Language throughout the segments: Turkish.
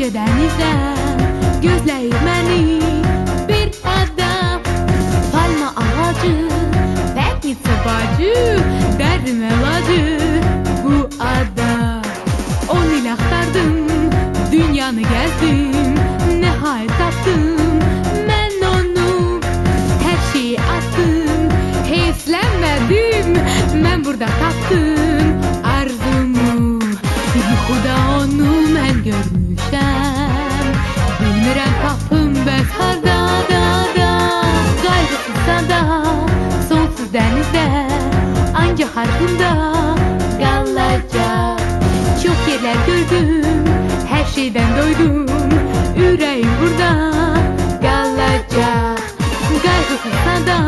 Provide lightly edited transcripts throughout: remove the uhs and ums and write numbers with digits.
Yüce denizden gözleyir beni bir adam. Palma ağacı, Petnitsa bacı, derdim elacı bu ada. 10 il aktardım, dünyanı gezdim, nihayet taptım ben onu. Her şeyi attım, heveslenmedim, ben burada taptım arzumu. Yuxuda onu mən görmüşəm, bilmirəm tapım bəs harda da. Qayğısızsa da, sonsuz dənizdə, ancaq harfımda qalacaq. Çox yerlər gördüm, hər şeydən doydum, ürəyim burada qalacaq. Qayğısızsa da,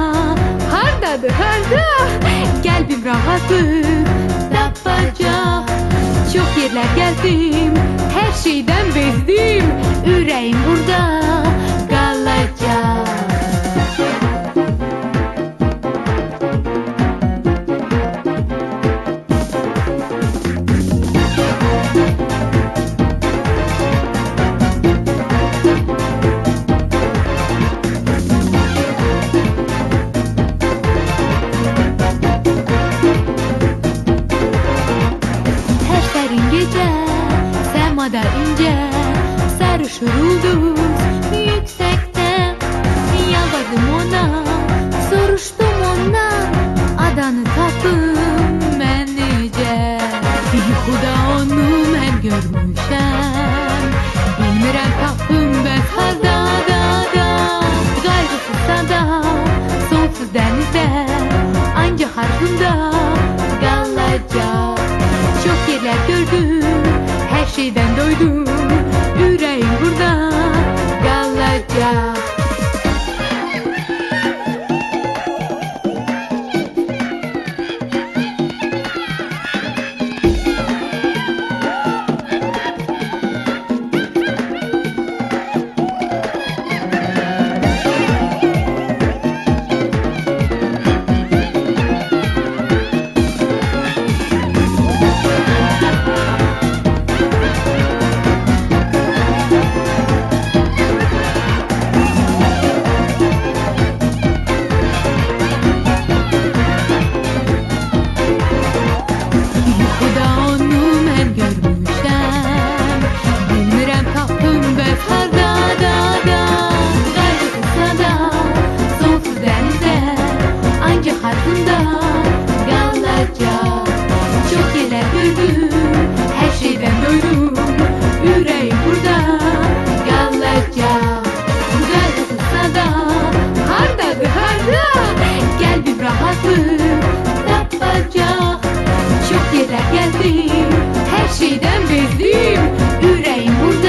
hardadır harda, qəlbim rahatlık tapacaq. Çok yerler gezdim, her şeyden bezdim, yüreğim burada kalacak. Semada ince, sarışır ulduz yüksekte. Yalvardım ona, soruştum ondan, adanı tapım ben nece. Yuxuda onu mən görmüşəm, bilmirəm tapım bəs harda da. Qayğısızsa da, sonsuz dənizdə, ancaq arzumda qalacaq. Çok yerler gördüm, her şeyden doydum, yüreğim burada kalacak. Çok yerler gördüm, her şeyden doydum, yüreğim burada kalacak. Gayrısızsa da, hardadır harda, kalbim rahatlık tapacak. Çok yerler gezdim, her şeyden bezdim, yüreğim burada